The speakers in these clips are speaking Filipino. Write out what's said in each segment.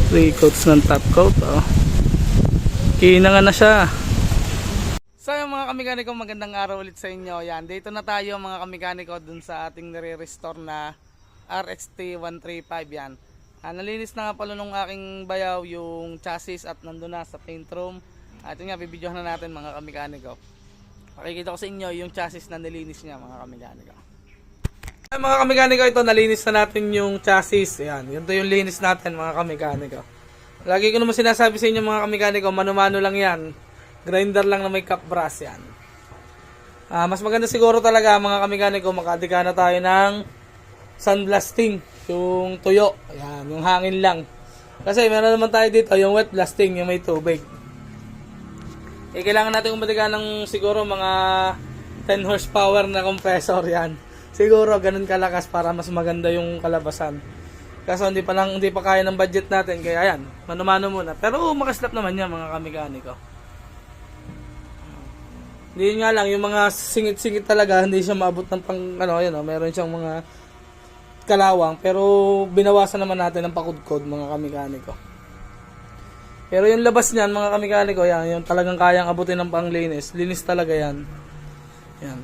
3 coats ng top coat. Oh. Kinangan na siya. So yung mga kamikaniko, magandang araw ulit sa inyo. Yan, dito na tayo mga kamikaniko dun sa ating nire-restore na RXT 135. Yan. Nalinis na nga pala nung aking bayaw yung chassis at nandun na sa paint room. At yun nga, bibidyohan na natin mga kamikaniko. Pakikita ko sa inyo yung chassis na nilinis niya mga kamikaniko. Ay, mga kamikaniko, ito nalinis na natin yung chassis. Yan, yun to yung linis natin mga kamikaniko. Lagi ko naman sinasabi sa inyo mga kamikaniko, mano-mano lang yan. Grinder lang na may cup brass yan. Mas maganda siguro talaga mga kamikaniko, makadika na tayo ng sandblasting. Yung tuyo, yan, yung hangin lang. Kasi meron naman tayo dito yung wet blasting, yung may tubig. Kailangan natin umadika ng siguro mga 10 horsepower na compressor yan. Siguro ganun kalakas para mas maganda yung kalabasan. Kaso hindi pa kaya ng budget natin, kaya yan, mano-mano muna. Pero makaslap naman yan mga kamikaniko. Hindi nga lang, yung mga singit-singit talaga, hindi siya maabot ng pang, meron siyang mga kalawang, pero binawasan naman natin ng pakudkod mga kamikaniko. Pero yung labas niyan mga kamikaniko, yan, yung talagang kayang abutin ng panglinis, linis talaga yan. Yan.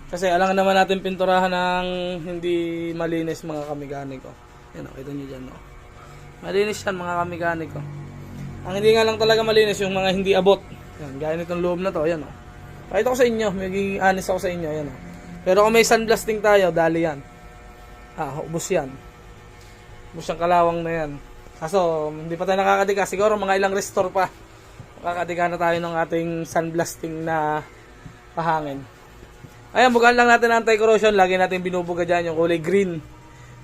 Kasi alangan naman natin pinturahan ng hindi malinis mga kamikaniko. Yan o, kita nyo dyan o. Malinis yan mga kamikaniko. Ang hindi nga lang talaga malinis yung mga hindi abot. Yan, gaya nitong loob na to, yan o. Pakita ko sa inyo, magiging honest ako sa inyo, yan o. Pero kung may sandblasting tayo, dali yan. Ubos yan. Ubos yung kalawang na yan. Kaso, hindi pa tayo nakakadika. Siguro mga ilang restore pa. Nakakadika na tayo ng ating sandblasting na pahangin. Ayan, bugaan lang natin ang anti-corrosion. Lagi natin binubuga dyan yung kulay green.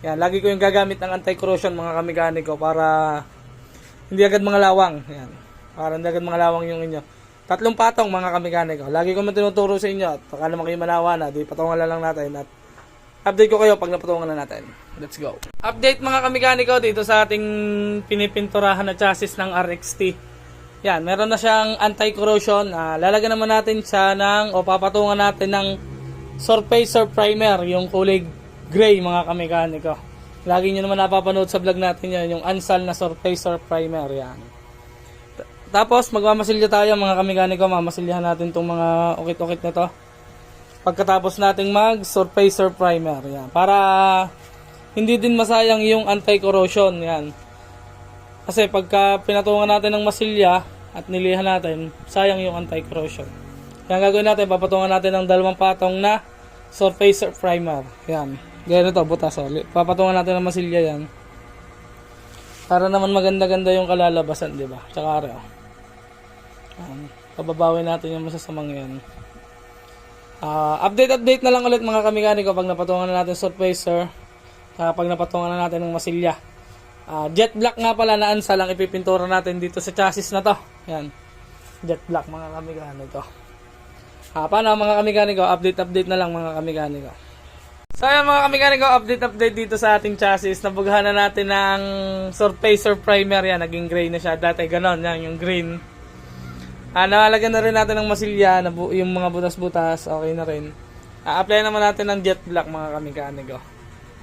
Yan, lagi ko yung gagamit ng anti-corrosion mga kamikaniko para hindi agad mga lawang. Yan, para hindi agad mga lawang yung inyo. 3 patong mga kamikaniko. Lagi ko man tinuturo sa inyo. At baka naman kayo manawa na. Di patungan lang natin. At update ko kayo pag napatungan na natin. Let's go. Update mga kamikaniko dito sa ating pinipinturahan na chassis ng RXT. Yan, meron na siyang anti-corrosion. Lalagyan naman natin siya papatungan natin ng surfacer primer, yung kulay gray mga kamikaniko. Lagi nyo naman napapanood sa vlog natin yan, yung Ansal na surfacer primer. Yan. Tapos magmamasilya tayo mga kamikaniko, mamasilyahan natin itong mga ukit-ukit na to. Pagkatapos nating mag-surfacer primer, yan. Para hindi din masayang yung anti-corrosion, yan. Kasi pagka pinatungan natin ng masilya at nilihan natin, sayang yung anti-corrosion. Kaya gagawin natin, papatungan natin ng 2 patong na surfacer primer. Yan. Gaya nito, butas. Papatungan natin ng masilya yan. Para naman maganda-ganda yung kalalabasan, di ba? Tsaka pababawin natin yung masasamang yan. Update na lang ulit mga kamikaniko pag napatungan na natin surfacer, pag napatungan na natin ng masilya. Jet black nga pala na ansa lang ipipintura natin dito sa chassis na to. Yan. Jet black mga kamikaniko. Paano mga kamikaniko? Update na lang mga kamikaniko. So ayan mga kamikaniko, update dito sa ating chassis. Nabughan na natin ng surfacer primer yan. Naging gray na siya. Dati ganon yan, yung green. Nalagyan na rin natin ng masilya, yung mga butas-butas, okay na rin. Apply naman natin ng jet black mga kamikaniko.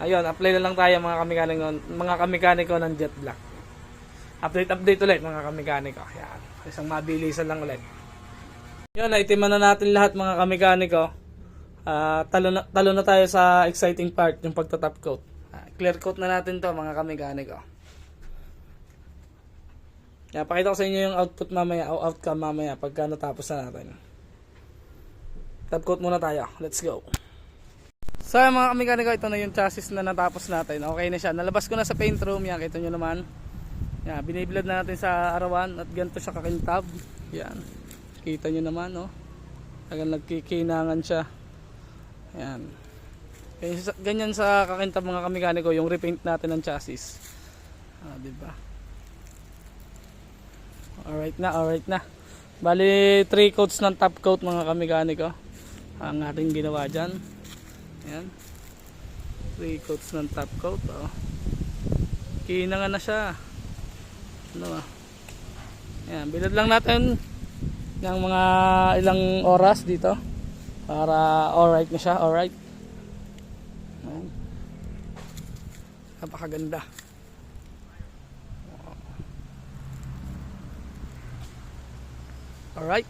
Ayun, apply na lang tayo mga kamikaniko ng jet black. Update ulit mga kamikaniko. Yan, isang mabilisan lang ulit. Yun, naitiman na natin lahat mga kamikaniko. Talo na tayo sa exciting part, yung pagta-top coat. Clear coat na natin to mga kamikaniko. Pakita ko sa inyo yung output mamaya o outcome mamaya pagka natapos na natin. Top coat muna tayo. Let's go. So mga kamikaniko, ito na yung chassis na natapos natin. Okay na siya. Nalabas ko na sa paint room. Yan, kita nyo naman. Yan, biniblad na natin sa arawan at ganito siya kakintab. Yan. Kita nyo naman, no? Tagang nagkikinangan siya. Yan. Ganyan sa kakintab mga kamikaniko, yung repaint natin ng chassis. Diba? Alright na. Bali, 3 coats ng top coat mga kamikaniko. Ang ating ginawa dyan. Yan. 3 coats ng top coat. Kinangan na siya. Yan, bilad lang natin ng mga ilang oras dito para alright na siya. Alright. Napakaganda. Alright.